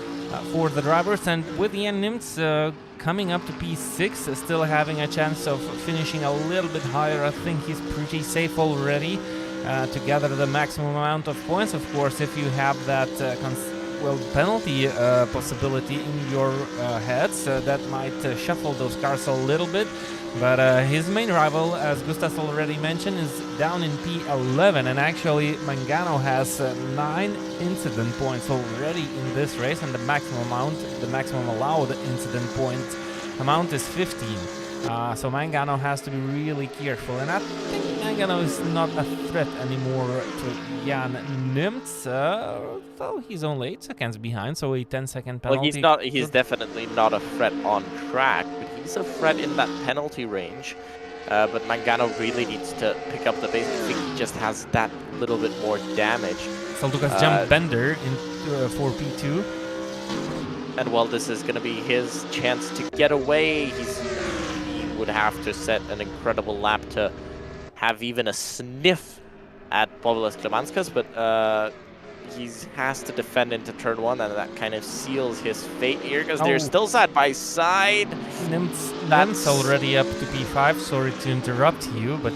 for the drivers. And with Jan Nimz coming up to P6, still having a chance of finishing a little bit higher, I think he's pretty safe already to gather the maximum amount of points. Of course, if you have that penalty possibility in your heads, that might shuffle those cars a little bit. But his main rival, as Gustas already mentioned, is down in P11, and actually Mangano has 9 incident points already in this race, and the maximum allowed incident point amount is 15. So Mangano has to be really careful, and I think Mangano is not a threat anymore to Jan Nimz, though he's only 8 seconds behind, so a 10-second penalty. Well, he's definitely not a threat on track, but he's a threat in that penalty range. But Mangano really needs to pick up the pace. I think he just has that little bit more damage. Saldukas jump Bender in for P2. And well, this is going to be his chance to get away. He would have to set an incredible lap to have even a sniff at Povilas Klimanskas, but he has to defend into turn 1, and that kind of seals his fate here because they're still side by side. Nimz already up to P5. Sorry to interrupt you, but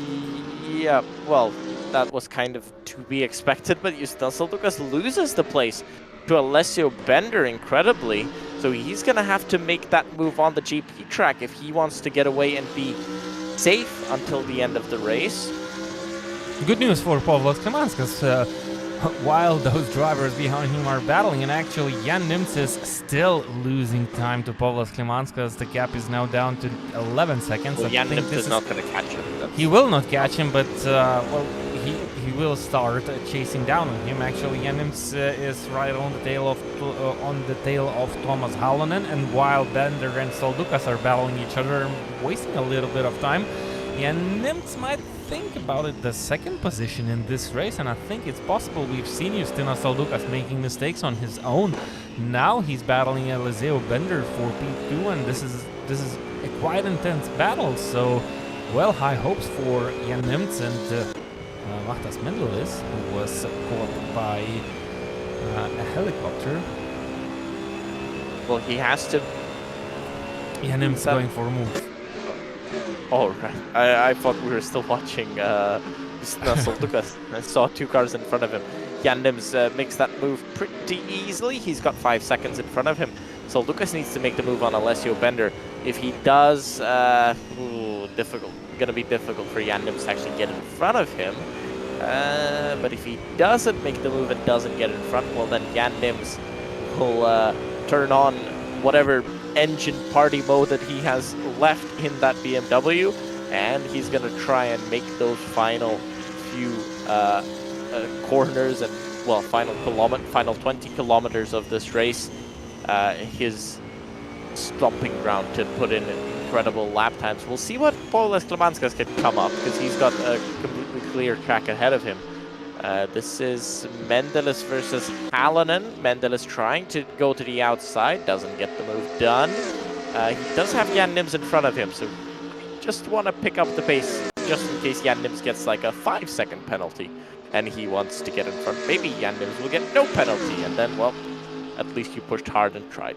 yeah, well, that was kind of to be expected, but Saldukas loses the place to Alessio Bender, incredibly. So he's going to have to make that move on the GP track if he wants to get away and be safe until the end of the race. Good news for Povilas Klimanskas. While those drivers behind him are battling, and actually Jan Nimz is still losing time to Povilas Klimanskas. The gap is now down to 11 seconds. Well, Jan Nimz is not going to catch him. He will not catch him, but well, he will start chasing down on him. Actually, Jan Nimz is right on the tail of Thomas Halonen, and while Bender and Saldukas are battling each other and wasting a little bit of time, Jan Nimz might think about it, the second position in this race, and I think it's possible. We've seen Justinas Saldukas making mistakes on his own. Now he's battling Eliseo Bender for P2, and this is a quite intense battle. So, well, high hopes for Jan Nimz and Matas Mendelis, who was caught by a helicopter. Well, he has to. Jan Nimz going for a move. Oh, right. I thought we were still watching Saldukas. I saw 2 cars in front of him. Jan Nimz makes that move pretty easily. He's got 5 seconds in front of him. Saldukas needs to make the move on Alessio Bender. If he does, difficult. Going to be difficult for Jan Nimz to actually get in front of him. But if he doesn't make the move and doesn't get in front, well, then Jan Nimz will turn on whatever engine party mode that he has left in that BMW, and he's going to try and make those final few corners and, well, final 20 kilometers of this race his stomping ground to put in incredible lap times. We'll see what Povilas Klimanskas can come up, because he's got a completely clear track ahead of him. This is Mendelis versus Halonen. Mendelis trying to go to the outside, doesn't get the move done. He does have Jan Nimz in front of him, so just want to pick up the pace just in case Jan Nimz gets like a 5-second penalty and he wants to get in front. Maybe Jan Nimz will get no penalty, and then, well, at least you pushed hard and tried.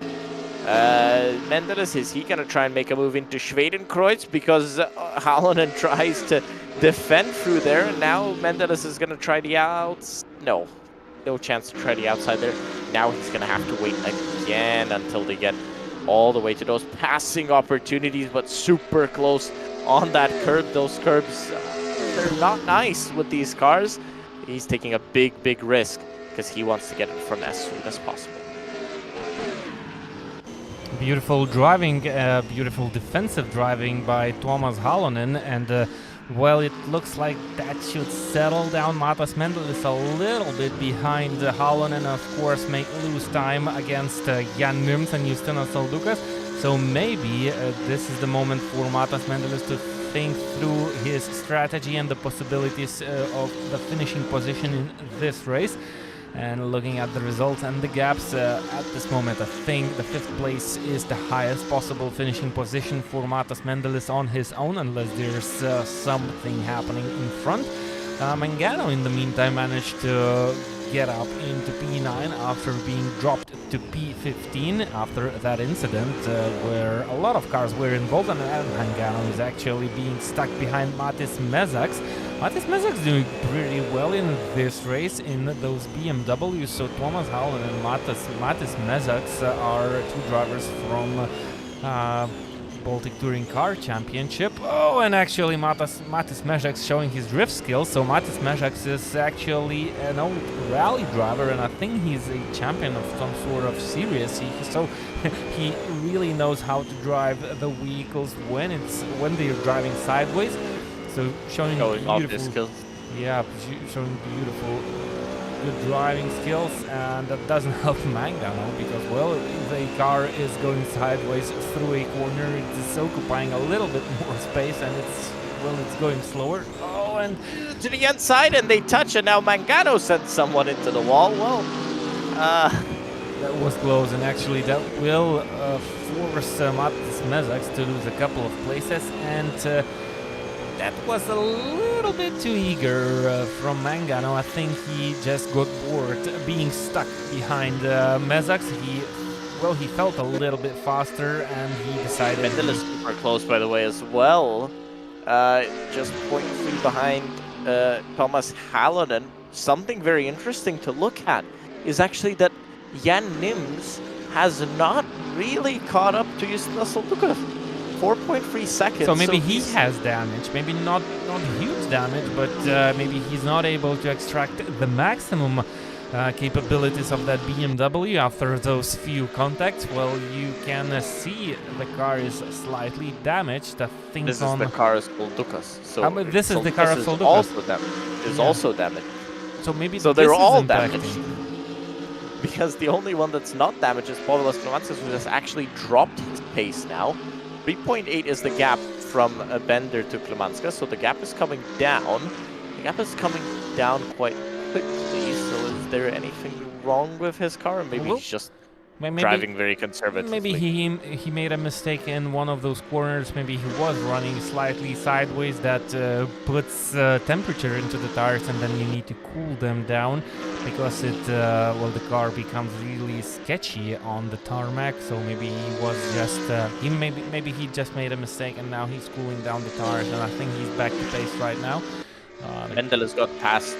Mendelis, is he going to try and make a move into Schwedenkreuz, because Halonen tries to defend through there, and now Mendelis is going to try the outs. No chance to try the outside there. Now he's going to have to wait again until they get all the way to those passing opportunities, but super close on that curb. Those curbs, they're not nice with these cars. he's taking a big risk because he wants to get in front as soon as possible. Beautiful driving, beautiful defensive driving by Tuomas Halonen, and well, it looks like that should settle down. Matas Mendelis a little bit behind Halonen, of course, may lose time against Jan Nimz and Justinas Saldukas. So maybe this is the moment for Matas Mendelis to think through his strategy and the possibilities of the finishing position in this race. And looking at the results and the gaps at this moment, I think the 5th place is the highest possible finishing position for Matas Mendelis on his own, unless there's something happening in front. Mangano, in the meantime, managed to get up into P9 after being dropped to P15 after that incident where a lot of cars were involved, and Mangano is actually being stuck behind Matis Mezaks. Matis Mezaks doing pretty well in this race in those BMWs, so Tuomas Halonen and Matis Mezaks are 2 drivers from Baltic Touring Car Championship. Oh, and actually Matis Mezaks showing his drift skills. So Matis Mezaks is actually an old rally driver, and I think he's a champion of some sort of series. So he really knows how to drive the vehicles when they're driving sideways. So showing beautiful skills. Yeah, showing beautiful good driving skills, and that doesn't help Mangano because, well, if the car is going sideways through a corner, it's occupying a little bit more space, and it's going slower. Oh, and to the inside, and they touch, and now Mangano sent someone into the wall. Well, that was close, and actually that will force Matis Mezaks to lose a couple of places, and that was a little bit too eager from Mangano. I think he just got bored being stuck behind Mezaks. He felt a little bit faster, and he decided... Mendelis super close, by the way, as well. Just 0.3 behind Tuomas Halonen. Something very interesting to look at is actually that Jan Nimz has not really caught up to Justinas Saldukas. 4.3 seconds. So maybe he has damage, maybe not huge damage, but maybe he's not able to extract the maximum capabilities of that BMW after those few contacts. Well, you can see the car is slightly damaged. I think this is the car of Saldukas. So this is the car of Saldukas. Also damaged. So maybe they're all damaged. Because the only one that's not damaged is Povilas Klemanskis, who has actually dropped his pace now. 3.8 is the gap from Bender to Klemanskis, so the gap is coming down. The gap is coming down quite quickly, so is there anything wrong with his car? Maybe he's just driving very conservatively. Maybe he made a mistake in one of those corners. Maybe he was running slightly sideways. That puts temperature into the tires, and then you need to cool them down because the car becomes really sketchy on the tarmac. So maybe he was just maybe he just made a mistake, and now he's cooling down the tires, and I think he's back to pace right now. Mendelis got past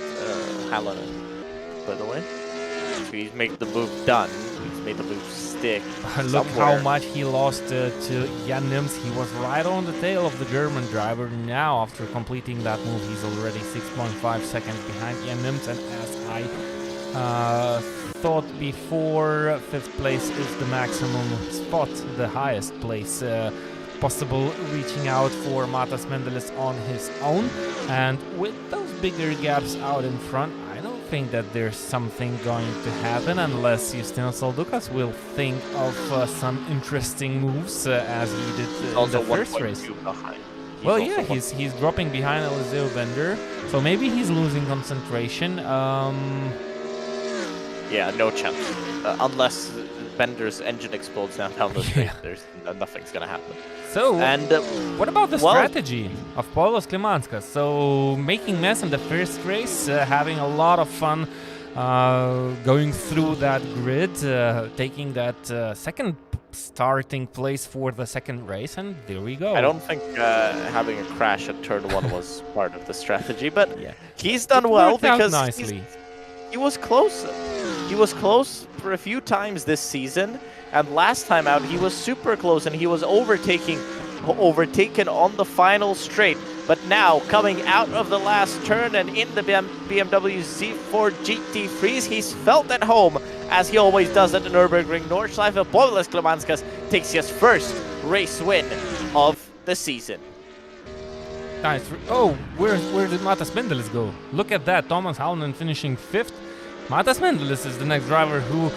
Halonen, by the way. So he's made the move done. He's made the move stick. Look how much he lost to Jan Nimz. He was right on the tail of the German driver. Now, after completing that move, he's already 6.5 seconds behind Jan Nimz. And as I thought before, 5th place is the maximum spot, the highest place possible, reaching out for Matas Mendelis on his own. And with those bigger gaps out in front, I don't think that there's something going to happen unless Justinas Saldukas will think of some interesting moves as he did in the first race. Well, yeah, he's dropping behind Eliseo Bender, so maybe he's losing concentration. Yeah, no chance. Unless Bender's engine explodes down the street, nothing's gonna happen. So, what about the strategy of Povilas Klemanskis? So, making mess in the first race, having a lot of fun going through that grid, taking that second starting place for the second race, and there we go. I don't think having a crash at turn 1 was part of the strategy, but he's done well because he was close. He was close for a few times this season, and last time out he was super close, and he was overtaken on the final straight But now, coming out of the last turn and in the BMW Z4 GT3s, he's felt at home, as he always does at the Nürburgring. Nordschleife Endurance takes his first race win of the season. Nice. Oh, where did Matas Mendelis go? Look at that. Thomas Halonen finishing 5th. Matas Mendelis is the next driver who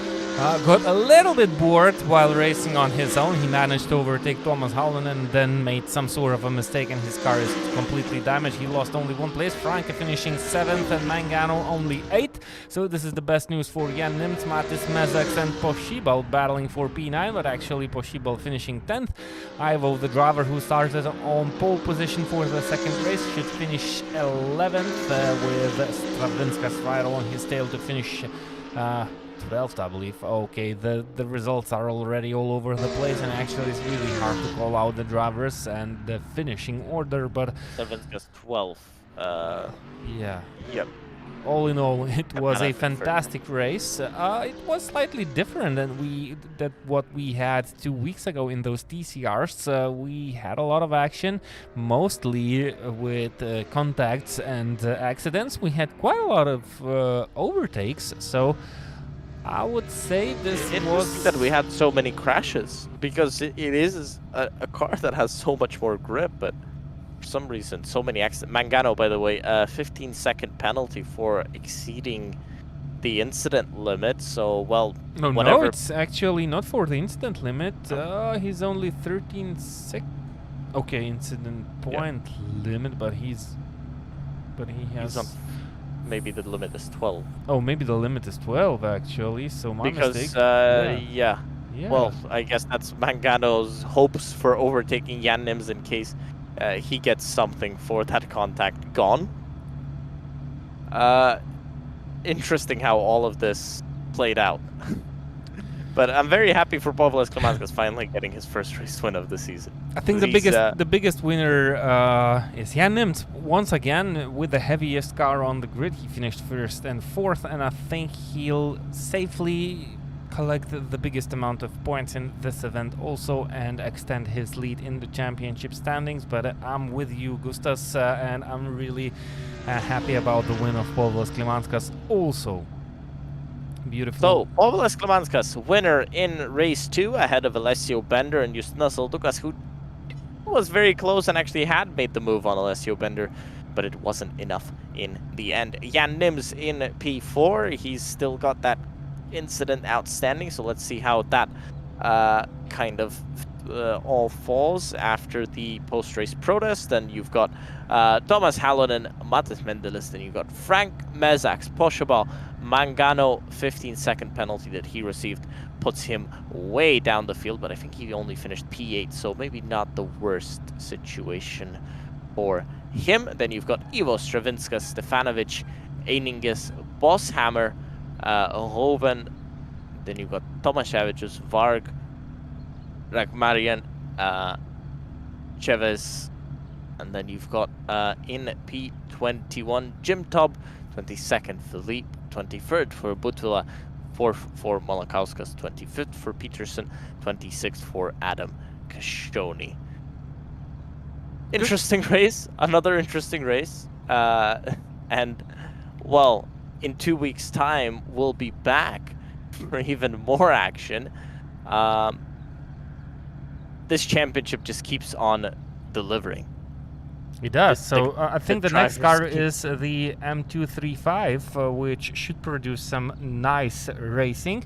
got a little bit bored while racing on his own. He managed to overtake Thomas Halonen and then made some sort of a mistake and his car is completely damaged. He lost only 1 place. Franke finishing 7th and Mangano only 8th. So this is the best news for Jan Nimz, Matis Mezax and Poshibal battling for P9, but actually Poshibal finishing 10th. Ivo, the driver who started on pole position for the second race, should finish 11th with Stravinskas right on his tail to finish 12th, I believe. Okay, the results are already all over the place, and actually it's really hard to call out the drivers and the finishing order, but... Stravinskas 12th. Yeah. Yep. All in all, it was a fantastic race. It was slightly different than what we had 2 weeks ago in those TCRs. We had a lot of action, mostly with contacts and accidents. We had quite a lot of overtakes, so I would say this was... that we had so many crashes, because it is a car that has so much more grip, but for some reason, so many accidents. Mangano, by the way, a 15-second penalty for exceeding the incident limit, so, well, whatever. No, it's actually not for the incident limit. He's only 13 sec... Okay, incident point limit, but he has... Maybe the limit is 12. Oh, maybe the limit is 12, actually, so my mistake. Yeah. Well, I guess that's Mangano's hopes for overtaking Jan Nimz in case he gets something for that contact gone. Interesting how all of this played out. But I'm very happy for Povilas Klimanskas finally getting his first race win of the season. I think the biggest winner is Jan Nimz. Once again, with the heaviest car on the grid, he finished 1st and 4th, and I think he'll safely collect the biggest amount of points in this event also and extend his lead in the championship standings. But I'm with you, Gustas, and I'm really happy about the win of Povilas Klimanskas also. Beautiful. So, Povilas Klimanskas, winner in race 2, ahead of Alessio Bender and Justinas Oldukas, who was very close and actually had made the move on Alessio Bender, but it wasn't enough in the end. Jan Nimz in P4, he's still got that incident outstanding, so let's see how that kind of all falls after the post-race protest. Then you've got Thomas Halonen, Matis Mendelis, then you've got Frank Mezax, Poshibal, Mangano. 15-second penalty that he received puts him way down the field, but I think he only finished P8, so maybe not the worst situation for him. Then you've got Ivo, Stravinskas, Stefanovic, Einingus, Bosshammer, Hoven. Then you've got Tomaszewicz, Varg, Ragmarian, Chavez, and then you've got in P21 Jim Tob, 22nd Philippe, 23rd for Butula, 4th for Malakauskas, 25th for Peterson, 26th for Adam Kashoni. Interesting race, another interesting race, and well, in 2 weeks' time we'll be back for even more action. This championship just keeps on delivering. It does. So I think the next car is the M235, which should produce some nice racing,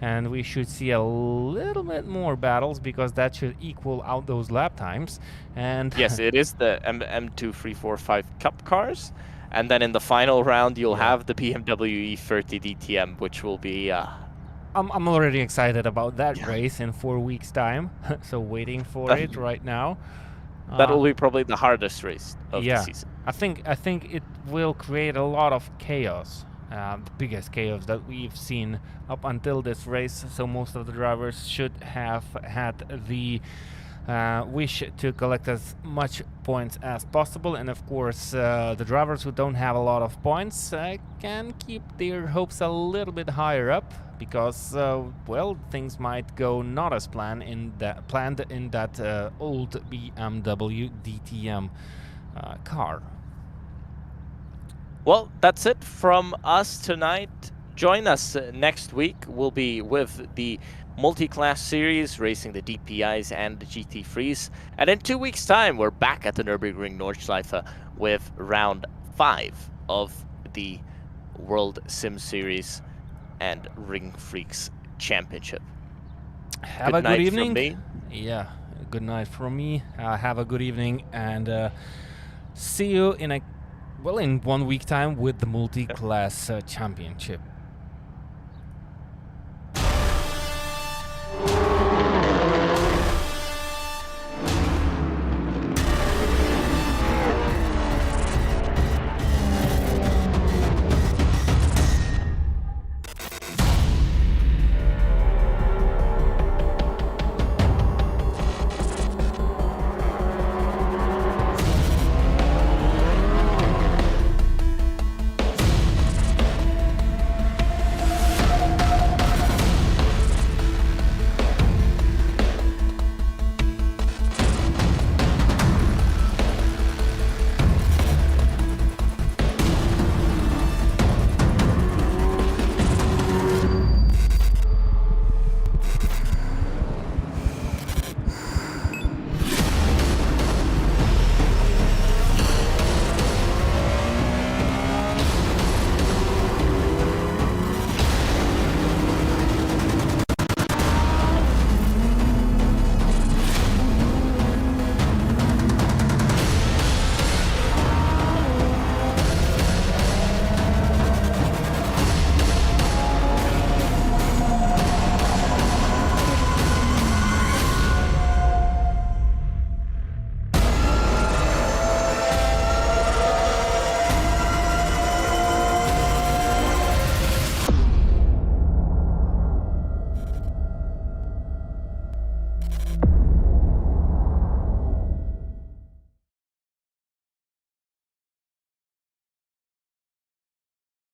and we should see a little bit more battles because that should equal out those lap times. And yes, it is the M2345 Cup cars, and then in the final round you'll have the BMW E30 DTM, which will be. I'm already excited about that race in 4 weeks' time. So waiting for it right now. That will be probably the hardest race of the season. I think it will create a lot of chaos, the biggest chaos that we've seen up until this race. So most of the drivers should have had the wish to collect as much points as possible, and of course the drivers who don't have a lot of points can keep their hopes a little bit higher up, because well, things might go not as planned in that old BMW DTM. car. Well, that's it from us tonight. Join us next week. We'll be with the multi-class series, racing the DPIs and the GT3s. And in 2 weeks' time, we're back at the Nürburgring Nordschleife with round 5 of the World Sim Series and RingFreaks Championship. Have a good evening. From me. Yeah, good night from me. Have a good evening, and see you in 1 week time with the multi-class championship.